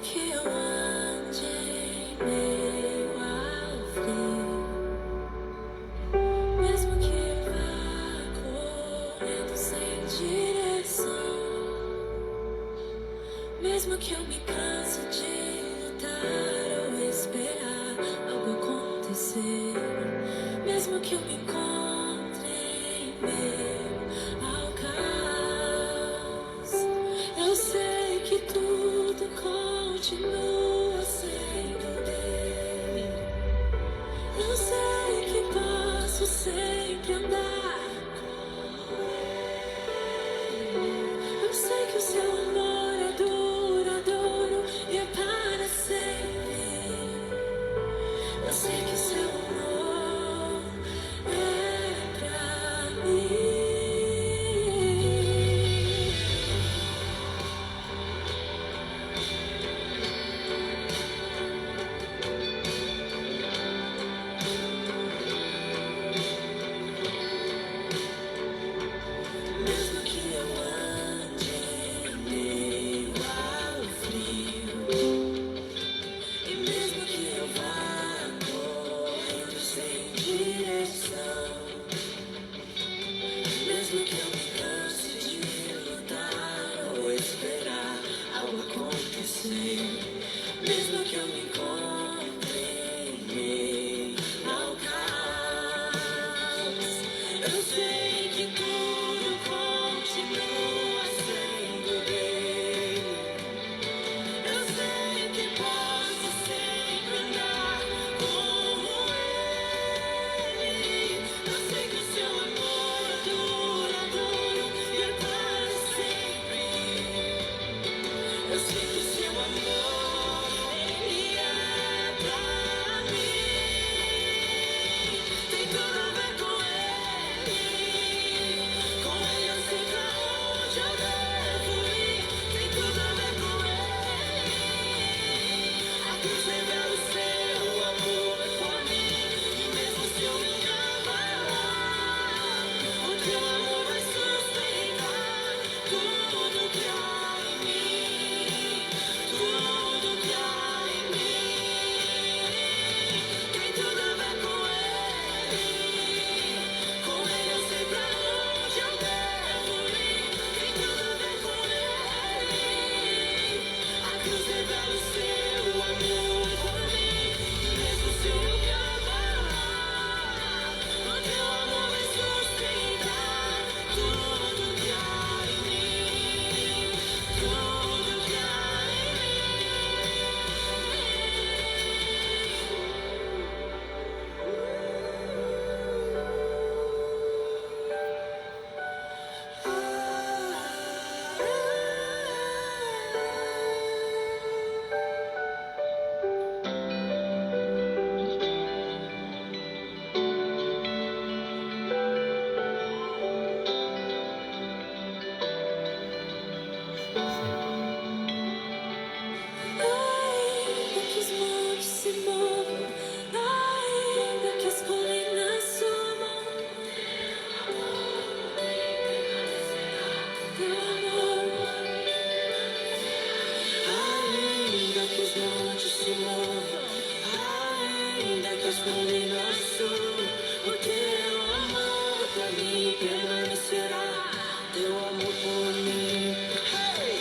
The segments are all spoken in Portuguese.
que eu ande em meio ao frio, mesmo que eu vá correndo sem direção, mesmo que eu me canse de lutar ou esperar algo acontecer, mesmo que eu me encontre em meio ao caos, eu sei que tudo continua sendo dele. Eu sei que posso sempre andar com ele. Eu sei que o seu amor é duradouro e é para sempre. Eu sei que o seu amor é pra mim. Mesmo que eu ande em meio ao frio, e mesmo que eu vá correndo sem direção, mesmo que eu me canse de lutar ou esperar algo acontecer, mesmo que eu me encontre em meio ao caos, eu sei que tudo continua sendo dele. Eu sei que posso sempre andar como ele. Eu sei que o seu amor é duradouro e é para sempre. Eu sei que o seu amor, ele é pra mim. Tem tudo a ver com ele. Com ele eu sei pra onde eu devo ir. Tem tudo a ver com ele. A cruz revela o seu amor por mim. E mesmo se eu me abalar, o teu amor vai sustentar tudo que há em mim. Tudo que há em mim. Tem tudo a ver com ele. Com ele eu sei pra onde eu devo ir. Tem tudo a ver com ele. A cruz revela o seu amor por mim. E mesmo se eu me abalar, o teu amor vai sustentar tudo que há em mim. Tudo que há em Ainda que os montes se movam, ainda que as colinas sumam, teu amor. Ainda que os montes se movam, ainda que as colinas sumam, o teu amor pra mim permanecerá. Teu amor por mim. Hey!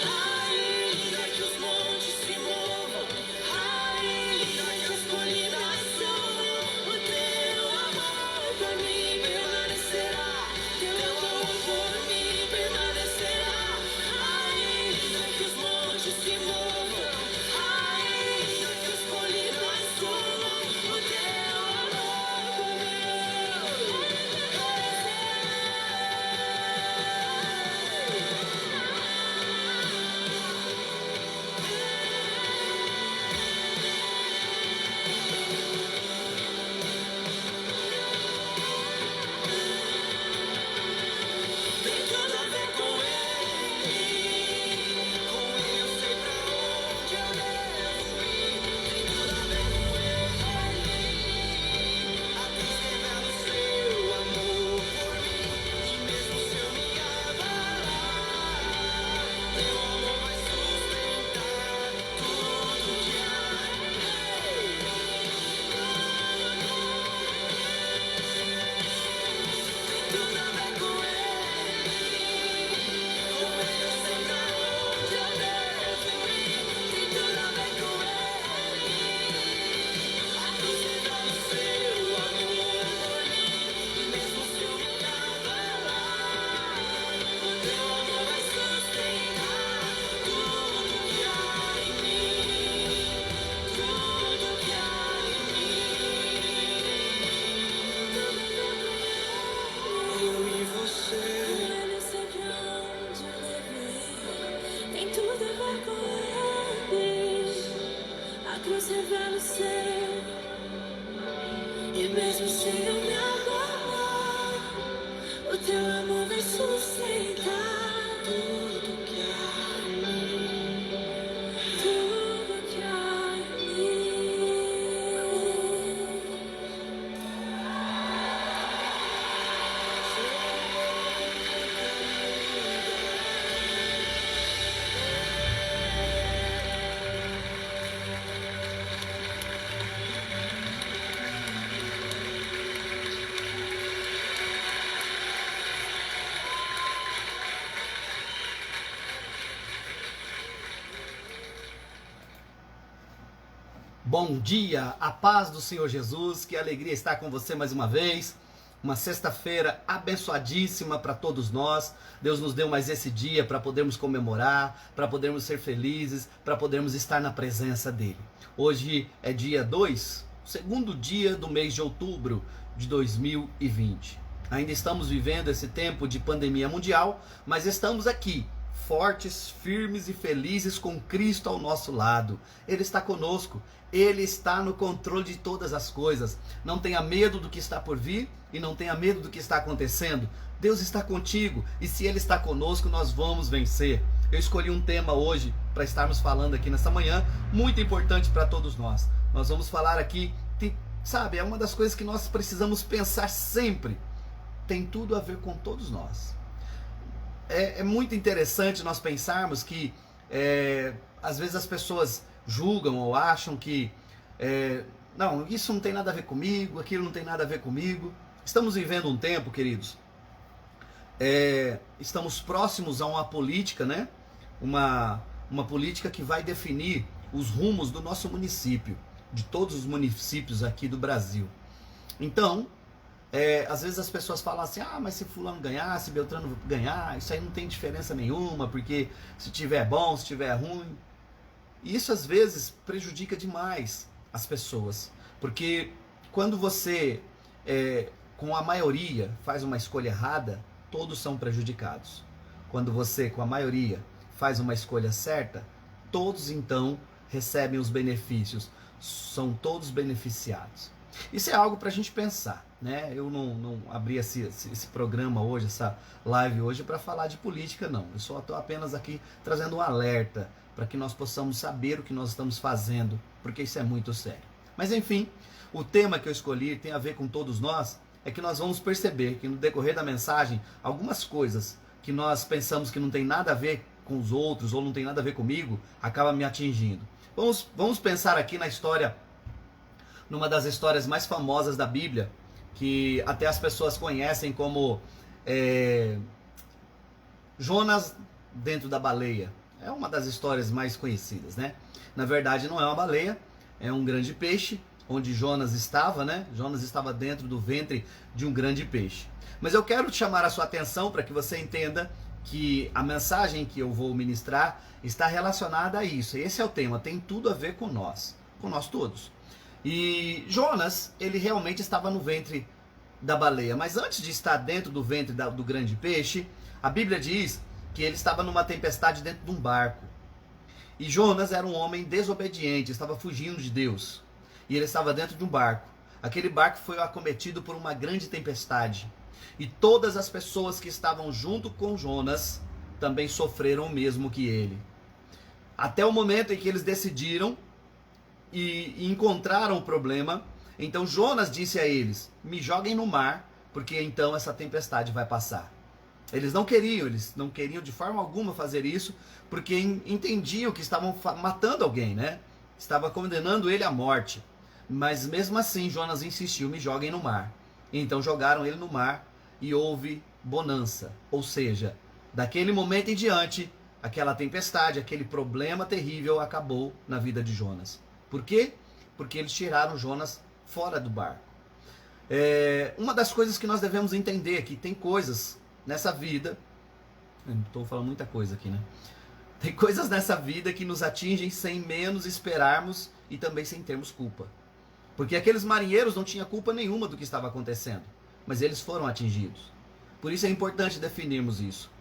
Ainda que os montes se movam, ainda que as colinas sumam, o teu amor por mim permanecerá. Teu amor por mim permanecerá. Ainda que os montes se movam, ainda que as colinas sumam, o teu amor por mim. Mesmo se eu me abalar, o teu amor vai sustentar tudo que há em mim, tudo que há em Bom dia, a paz do Senhor Jesus, que alegria estar com você mais uma vez. Uma sexta-feira abençoadíssima para todos nós. Deus nos deu mais esse dia para podermos comemorar, para podermos ser felizes, para podermos estar na presença dele. Hoje é dia 2, segundo dia do mês de outubro de 2020. Ainda estamos vivendo esse tempo de pandemia mundial, mas estamos aqui, fortes, firmes e felizes com Cristo ao nosso lado. Ele está conosco, Ele está no controle de todas as coisas. Não tenha medo do que está por vir e não tenha medo do que está acontecendo. Deus está contigo e se Ele está conosco, nós vamos vencer. Eu escolhi um tema hoje para estarmos falando aqui nessa manhã, muito importante para todos nós. Nós vamos falar aqui, sabe, é uma das coisas que nós precisamos pensar sempre. Tem tudo a ver com todos nós. É muito interessante nós pensarmos que às vezes as pessoas julgam ou acham que não, isso não tem nada a ver comigo, aquilo não tem nada a ver comigo. Estamos vivendo um tempo, queridos, estamos próximos a uma política, né? Uma política que vai definir os rumos do nosso município, de todos os municípios aqui do Brasil. Então, às vezes as pessoas falam assim, mas se fulano ganhar, se Beltrano ganhar, isso aí não tem diferença nenhuma, porque se tiver bom, se tiver ruim. E isso às vezes prejudica demais as pessoas, porque quando você, com a maioria, faz uma escolha errada, todos são prejudicados. Quando você, com a maioria, faz uma escolha certa, todos então recebem os benefícios, são todos beneficiados. Isso é algo para a gente pensar, né? Eu não abri esse programa hoje, essa live hoje para falar de política, não. Eu só estou apenas aqui trazendo um alerta para que nós possamos saber o que nós estamos fazendo, porque isso é muito sério. Mas enfim, o tema que eu escolhi tem a ver com todos nós, é que nós vamos perceber que no decorrer da mensagem, algumas coisas que nós pensamos que não tem nada a ver com os outros ou não tem nada a ver comigo, acaba me atingindo. Vamos pensar aqui na história, numa das histórias mais famosas da Bíblia, que até as pessoas conhecem como Jonas dentro da baleia. É uma das histórias mais conhecidas, né? Na verdade não é uma baleia, é um grande peixe, onde Jonas estava, né? Jonas estava dentro do ventre de um grande peixe. Mas eu quero chamar a sua atenção para que você entenda que a mensagem que eu vou ministrar está relacionada a isso. Esse é o tema, tem tudo a ver com nós todos. E Jonas, ele realmente estava no ventre da baleia, mas antes de estar dentro do ventre do grande peixe, a Bíblia diz que ele estava numa tempestade dentro de um barco. E Jonas era um homem desobediente, estava fugindo de Deus. E ele estava dentro de um barco. Aquele barco foi acometido por uma grande tempestade. E todas as pessoas que estavam junto com Jonas também sofreram o mesmo que ele. Até o momento em que eles decidiram e encontraram o problema. Então Jonas disse a eles, me joguem no mar, porque então essa tempestade vai passar. Eles não queriam de forma alguma fazer isso, porque entendiam que estavam matando alguém, né? Estava condenando ele à morte. Mas mesmo assim Jonas insistiu, me joguem no mar. Então jogaram ele no mar e houve bonança. Ou seja, daquele momento em diante, aquela tempestade, aquele problema terrível acabou na vida de Jonas. Por quê? Porque eles tiraram Jonas fora do barco. Uma das coisas que nós devemos entender é que tem coisas nessa vida, estou falando muita coisa aqui, né? Tem coisas nessa vida que nos atingem sem menos esperarmos e também sem termos culpa. Porque aqueles marinheiros não tinham culpa nenhuma do que estava acontecendo, mas eles foram atingidos. Por isso é importante definirmos isso,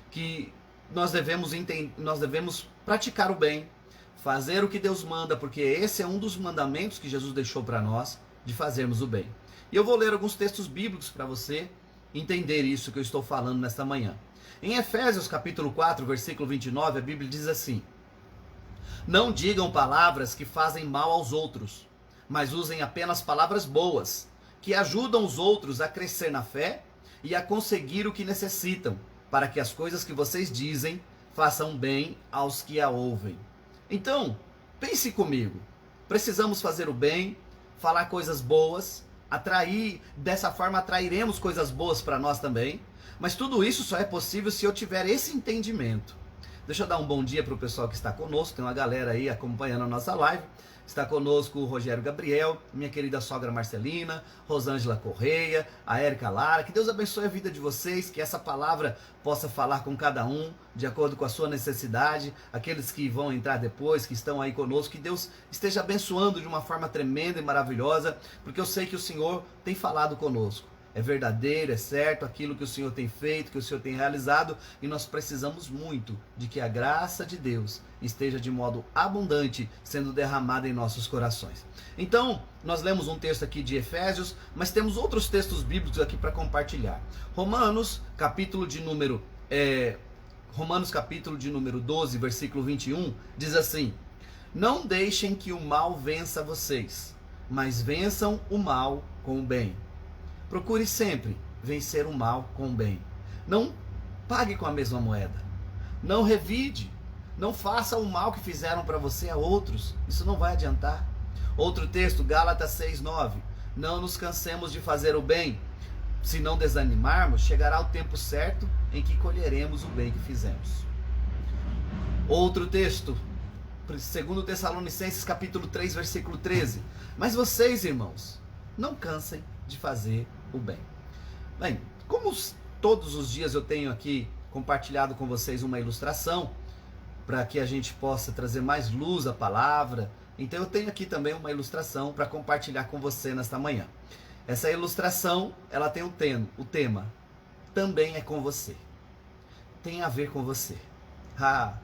que nós devemos praticar o bem, fazer o que Deus manda, porque esse é um dos mandamentos que Jesus deixou para nós, de fazermos o bem. E eu vou ler alguns textos bíblicos para você entender isso que eu estou falando nesta manhã. Em Efésios capítulo 4, versículo 29, a Bíblia diz assim: não digam palavras que fazem mal aos outros, mas usem apenas palavras boas, que ajudam os outros a crescer na fé e a conseguir o que necessitam, para que as coisas que vocês dizem façam bem aos que a ouvem. Então, pense comigo. Precisamos fazer o bem, falar coisas boas, atrair, dessa forma atrairemos coisas boas para nós também. Mas tudo isso só é possível se eu tiver esse entendimento. Deixa eu dar um bom dia para o pessoal que está conosco. Tem uma galera aí acompanhando a nossa live. Está conosco o Rogério Gabriel, minha querida sogra Marcelina, Rosângela Correia, a Érica Lara. Que Deus abençoe a vida de vocês, que essa palavra possa falar com cada um, de acordo com a sua necessidade. Aqueles que vão entrar depois, que estão aí conosco, que Deus esteja abençoando de uma forma tremenda e maravilhosa, porque eu sei que o Senhor tem falado conosco. É verdadeiro, é certo aquilo que o Senhor tem feito, que o Senhor tem realizado, e nós precisamos muito de que a graça de Deus esteja de modo abundante sendo derramada em nossos corações. Então, nós lemos um texto aqui de Efésios, mas temos outros textos bíblicos aqui para compartilhar. Romanos, capítulo de número 12, versículo 21, diz assim: não deixem que o mal vença vocês, mas vençam o mal com o bem. Procure sempre vencer o mal com o bem. Não pague com a mesma moeda. Não revide. Não faça o mal que fizeram para você a outros. Isso não vai adiantar. Outro texto, Gálatas 6:9. Não nos cansemos de fazer o bem. Se não desanimarmos, chegará o tempo certo em que colheremos o bem que fizemos. Outro texto, 2 Tessalonicenses capítulo 3, versículo 13. Mas vocês, irmãos, não cansem de fazer o bem. Bem, como todos os dias eu tenho aqui compartilhado com vocês uma ilustração para que a gente possa trazer mais luz à palavra, então eu tenho aqui também uma ilustração para compartilhar com você nesta manhã. Essa ilustração, ela tem o tema também é com você. Tem a ver com você.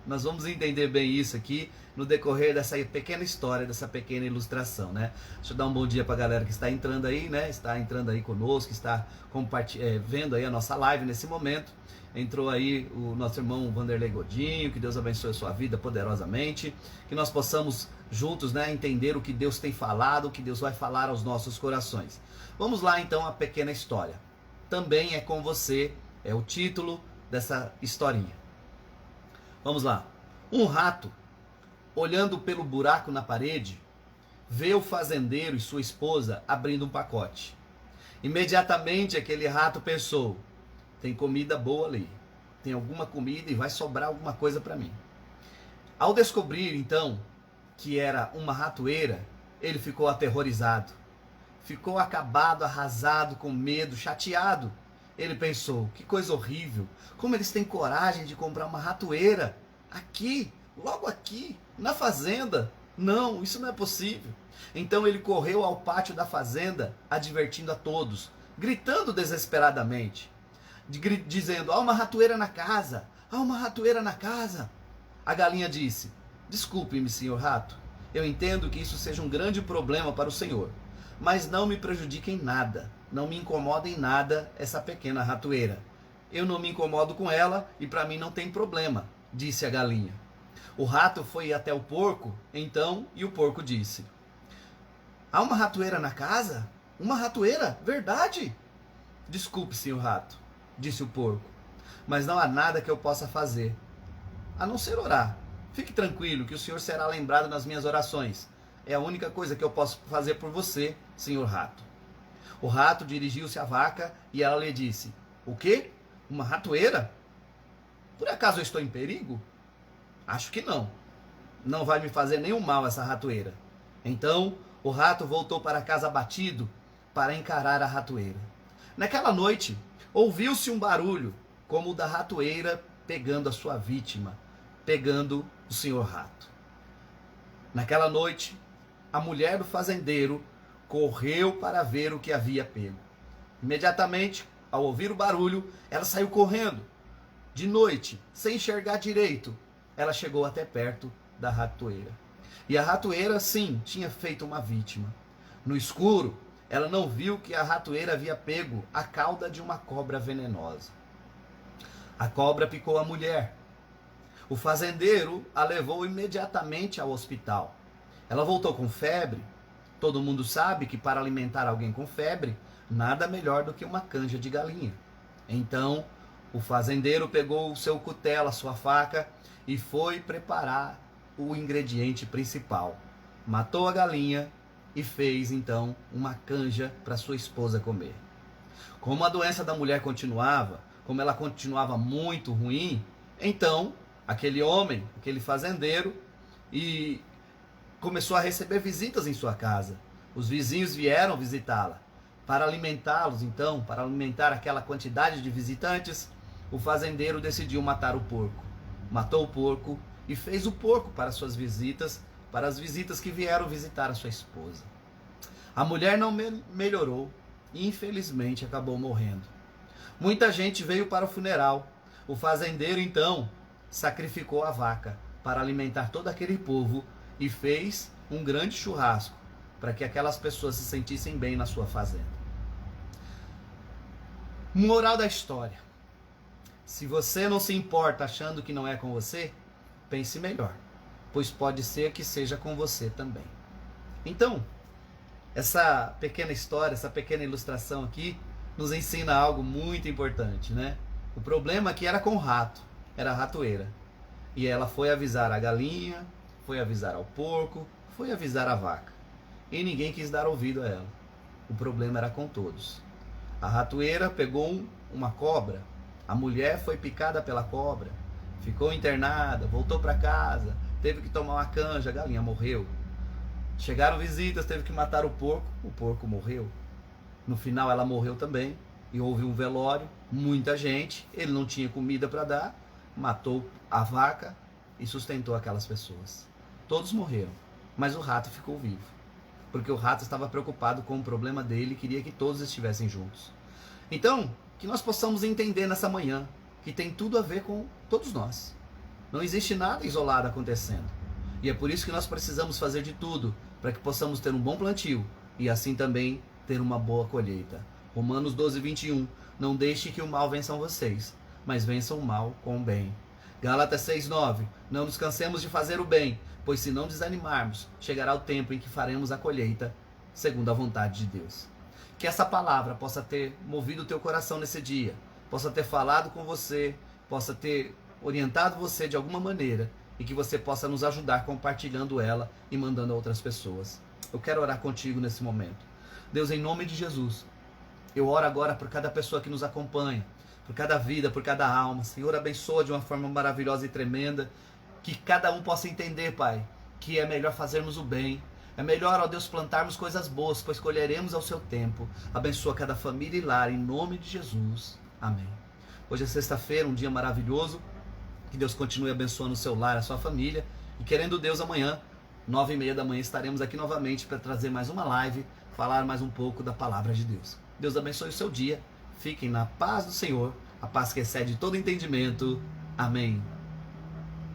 Nós vamos entender bem isso aqui no decorrer dessa pequena história, dessa pequena ilustração, né? Deixa eu dar um bom dia para a galera que está entrando aí, né? Está entrando aí conosco, está vendo aí a nossa live nesse momento. Entrou aí o nosso irmão Vanderlei Godinho, que Deus abençoe a sua vida poderosamente, que nós possamos juntos, né, entender o que Deus tem falado, o que Deus vai falar aos nossos corações. Vamos lá então a pequena história. Também é com você, é o título dessa historinha. Vamos lá. Um rato, olhando pelo buraco na parede, vê o fazendeiro e sua esposa abrindo um pacote. Imediatamente aquele rato pensou: tem comida boa ali, tem alguma comida e vai sobrar alguma coisa para mim. Ao descobrir então que era uma ratoeira, ele ficou aterrorizado, ficou acabado, arrasado, com medo, chateado. Ele pensou: que coisa horrível, como eles têm coragem de comprar uma ratoeira aqui, logo aqui, na fazenda? Não, isso não é possível. Então ele correu ao pátio da fazenda, advertindo a todos, gritando desesperadamente, dizendo: há uma ratoeira na casa, há uma ratoeira na casa. A galinha disse: desculpe-me, senhor rato, eu entendo que isso seja um grande problema para o senhor, mas não me prejudique em nada, não me incomoda em nada essa pequena ratoeira. Eu não me incomodo com ela e para mim não tem problema, disse a galinha. O rato foi até o porco, então, e o porco disse: há uma ratoeira na casa? Uma ratoeira? Verdade? Desculpe, senhor rato, disse o porco, mas não há nada que eu possa fazer, a não ser orar. Fique tranquilo que o senhor será lembrado nas minhas orações. É a única coisa que eu posso fazer por você, senhor rato. O rato dirigiu-se à vaca e ela lhe disse: o quê? Uma ratoeira? Por acaso eu estou em perigo? Acho que não. Não vai me fazer nenhum mal essa ratoeira. Então o rato voltou para casa abatido para encarar a ratoeira. Naquela noite, ouviu-se um barulho como o da ratoeira pegando a sua vítima, pegando o senhor rato. Naquela noite, a mulher do fazendeiro correu para ver o que havia pego. Imediatamente, ao ouvir o barulho, ela saiu correndo. De noite, sem enxergar direito, ela chegou até perto da ratoeira. E a ratoeira, sim, tinha feito uma vítima. No escuro, ela não viu que a ratoeira havia pego a cauda de uma cobra venenosa. A cobra picou a mulher. O fazendeiro a levou imediatamente ao hospital. Ela voltou com febre. Todo mundo sabe que para alimentar alguém com febre, nada melhor do que uma canja de galinha. Então, o fazendeiro pegou o seu cutelo, a sua faca, e foi preparar o ingrediente principal. Matou a galinha e fez, então, uma canja para sua esposa comer. Como a doença da mulher continuava, como ela continuava muito ruim, então, aquele homem, aquele fazendeiro, e começou a receber visitas em sua casa. Os vizinhos vieram visitá-la. Para alimentá-los, então, para alimentar aquela quantidade de visitantes, o fazendeiro decidiu matar o porco. Matou o porco e fez o porco para suas visitas, para as visitas que vieram visitar a sua esposa. A mulher não melhorou e, infelizmente, acabou morrendo. Muita gente veio para o funeral. O fazendeiro, então, sacrificou a vaca para alimentar todo aquele povo e fez um grande churrasco para que aquelas pessoas se sentissem bem na sua fazenda. Moral da história: se você não se importa achando que não é com você, pense melhor, pois pode ser que seja com você também. Então, essa pequena história, essa pequena ilustração aqui, nos ensina algo muito importante, né? O problema aqui era com o rato, era a ratoeira. E ela foi avisar a galinha, foi avisar ao porco, foi avisar a vaca. E ninguém quis dar ouvido a ela. O problema era com todos. A ratoeira pegou uma cobra, a mulher foi picada pela cobra, ficou internada, voltou para casa, teve que tomar uma canja, a galinha morreu. Chegaram visitas, teve que matar o porco morreu. No final ela morreu também, e houve um velório, muita gente, ele não tinha comida para dar, matou a vaca e sustentou aquelas pessoas. Todos morreram, mas o rato ficou vivo, porque o rato estava preocupado com o problema dele e queria que todos estivessem juntos. Então, que nós possamos entender nessa manhã que tem tudo a ver com todos nós. Não existe nada isolado acontecendo. E é por isso que nós precisamos fazer de tudo para que possamos ter um bom plantio e assim também ter uma boa colheita. Romanos 12, 21. Não deixe que o mal vença vocês, mas vençam o mal com o bem. Gálatas 6, 9. Não nos cansemos de fazer o bem, pois se não desanimarmos, chegará o tempo em que faremos a colheita segundo a vontade de Deus. Que essa palavra possa ter movido o teu coração nesse dia, possa ter falado com você, possa ter orientado você de alguma maneira e que você possa nos ajudar compartilhando ela e mandando a outras pessoas. Eu quero orar contigo nesse momento. Deus, em nome de Jesus, eu oro agora por cada pessoa que nos acompanha, por cada vida, por cada alma. Senhor, abençoa de uma forma maravilhosa e tremenda, que cada um possa entender, Pai, que é melhor fazermos o bem. É melhor, ó Deus, plantarmos coisas boas, pois colheremos ao seu tempo. Abençoa cada família e lar, em nome de Jesus. Amém. Hoje é sexta-feira, um dia maravilhoso. Que Deus continue abençoando o seu lar, a sua família. E querendo Deus, amanhã, 9h30 da manhã, estaremos aqui novamente para trazer mais uma live, falar mais um pouco da palavra de Deus. Deus abençoe o seu dia. Fiquem na paz do Senhor, a paz que excede todo entendimento. Amém.